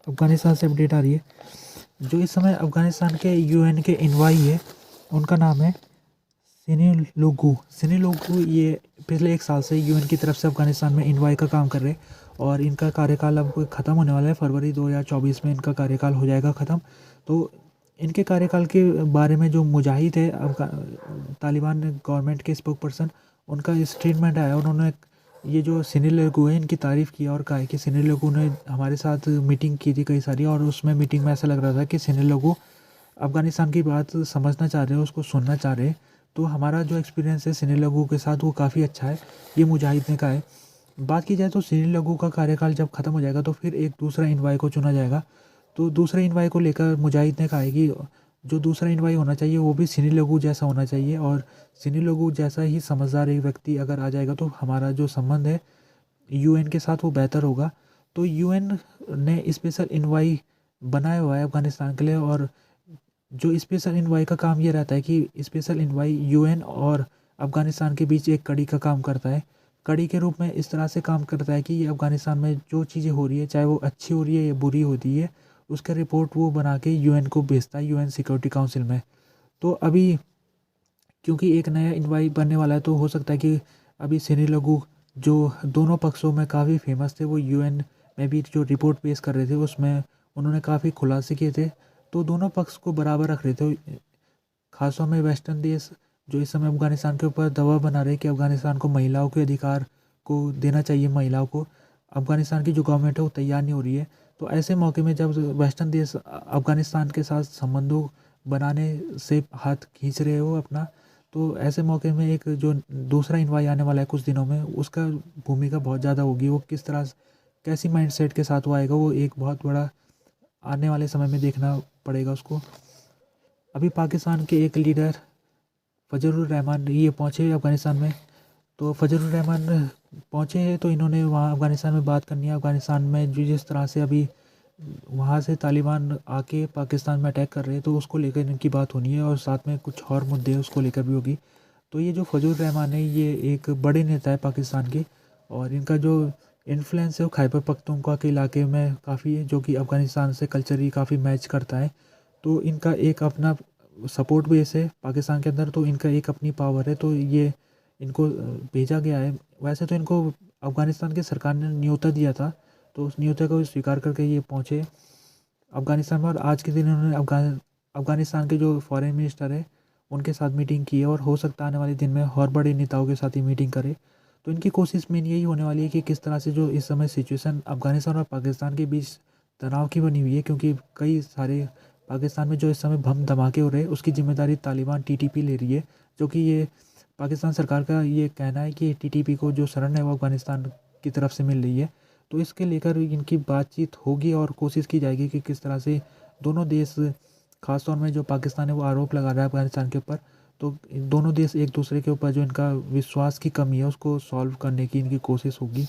अफ़गानिस्तान से अपडेट आ रही है। जो इस समय अफ़गानिस्तान के यूएन के इन्वाई है, उनका नाम है सिनी लोगू। ये पिछले 1 साल से यूएन की तरफ से अफ़गानिस्तान में इन्वाई का काम कर रहे हैं और इनका कार्यकाल अब ख़त्म होने वाला है। फरवरी 2024 में इनका कार्यकाल हो जाएगा ख़त्म। तो इनके कार्यकाल के बारे में जो मुजाहिद है तालिबान गवर्नमेंट के स्पोक पर्सन, उनका स्टेटमेंट आया। उन्होंने ये जो सिनी लोगू है इनकी तारीफ़ की और कहा है कि सिनी लोगू ने हमारे साथ मीटिंग की थी कई सारी, और उसमें मीटिंग में ऐसा लग रहा था कि सिनी लोगू अफ़गानिस्तान की बात समझना चाह रहे हैं, उसको सुनना चाह रहे हैं। तो हमारा जो एक्सपीरियंस है सिनी लोगू के साथ वो काफ़ी अच्छा है, ये मुजाहिद ने कहा है। बात की जाए तो सिनी लोगू का कार्यकाल जब ख़त्म हो जाएगा तो फिर एक दूसरा इन्वाई को चुना जाएगा। तो दूसरे इन्वाई को लेकर मुजाहिद ने कहा है कि जो दूसरा इन्वाई होना चाहिए वो भी सिनी लोगू जैसा होना चाहिए, और सिनी लोगू जैसा ही समझदार एक व्यक्ति अगर आ जाएगा तो हमारा जो संबंध है यूएन के साथ वो बेहतर होगा। तो यूएन ने स्पेशल इन्वाई बनाया हुआ है अफ़गानिस्तान के लिए, और जो स्पेशल इन्वाई का काम ये रहता है कि स्पेशल इन्वाई यूएन और अफ़गानिस्तान के बीच एक कड़ी का काम करता है। कड़ी के रूप में इस तरह से काम करता है कि ये अफ़गानिस्तान में जो चीज़ें हो रही है, चाहे वो अच्छी हो रही है या बुरी होती है, उसका रिपोर्ट वो बना के यूएन को भेजता है, यूएन सिक्योरिटी काउंसिल में। तो अभी क्योंकि एक नया इन्वाई बनने वाला है, तो हो सकता है कि अभी सिनी लोगू जो दोनों पक्षों में काफ़ी फेमस थे, वो यूएन में भी जो रिपोर्ट पेश कर रहे थे उसमें उन्होंने काफ़ी खुलासे किए थे। तो दोनों पक्ष को बराबर रख रहे थे। खासतौर में वेस्टर्न देश जो इस समय अफ़गानिस्तान के ऊपर दबाव बना रहे हैं कि अफ़गानिस्तान को महिलाओं के अधिकार को देना चाहिए, महिलाओं को। अफ़गानिस्तान की जो गवर्नमेंट है वो तैयार नहीं हो रही है। तो ऐसे मौके में जब वेस्टर्न देश अफ़गानिस्तान के साथ संबंधों बनाने से हाथ खींच रहे हो अपना, तो ऐसे मौके में एक जो दूसरा इन्वाई आने वाला है कुछ दिनों में, उसका भूमिका बहुत ज़्यादा होगी। वो किस तरह कैसी माइंडसेट के साथ वो आएगा, वो एक बहुत बड़ा आने वाले समय में देखना पड़ेगा उसको। अभी पाकिस्तान के एक लीडर फजलुर रहमान ये पहुँचे अफ़गानिस्तान में। तो फजलुर रहमान पहुँचे हैं तो इन्होंने वहाँ अफ़गानिस्तान में बात करनी है। अफ़गानिस्तान में जो जिस तरह से अभी वहाँ से तालिबान आके पाकिस्तान में अटैक कर रहे हैं, तो उसको लेकर इनकी बात होनी है, और साथ में कुछ और मुद्दे उसको लेकर भी होगी। तो ये जो फजलुर रहमान है ये एक बड़े नेता है पाकिस्तान के, और इनका जो इन्फ्लुएंस है वो खैबर पख्तूनख्वा के इलाके में काफ़ी है, जो कि अफ़गानिस्तान से कल्चरली काफ़ी मैच करता है। तो इनका एक अपना सपोर्ट बेस है पाकिस्तान के अंदर, तो इनका एक अपनी पावर है, तो ये इनको भेजा गया है। वैसे तो इनको अफ़गानिस्तान की सरकार ने न्योता दिया था, तो उस न्योता को स्वीकार करके ये पहुँचे अफ़गानिस्तान में, और आज के दिन उन्होंने अफ़गानिस्तान के जो फॉरेन मिनिस्टर है उनके साथ मीटिंग की है, और हो सकता है आने वाले दिन में और बड़े नेताओं के साथ ही मीटिंग करे। तो इनकी कोशिश मेन यही होने वाली है कि किस तरह से जो इस समय सिचुएशन अफ़गानिस्तान और पाकिस्तान के बीच तनाव की बनी हुई है, क्योंकि कई सारे पाकिस्तान में जो इस समय बम धमाके हो रहे हैं उसकी ज़िम्मेदारी तालिबान टीटीपी ले रही है, जो कि ये पाकिस्तान सरकार का ये कहना है कि टीटीपी को जो शरण है वो अफ़गानिस्तान की तरफ से मिल रही है। तो इसके लेकर इनकी बातचीत होगी और कोशिश की जाएगी कि किस तरह से दोनों देश, खासतौर में जो पाकिस्तान है वो आरोप लगा रहा है अफ़गानिस्तान के ऊपर, तो दोनों देश एक दूसरे के ऊपर जो इनका विश्वास की कमी है उसको सॉल्व करने की इनकी कोशिश होगी।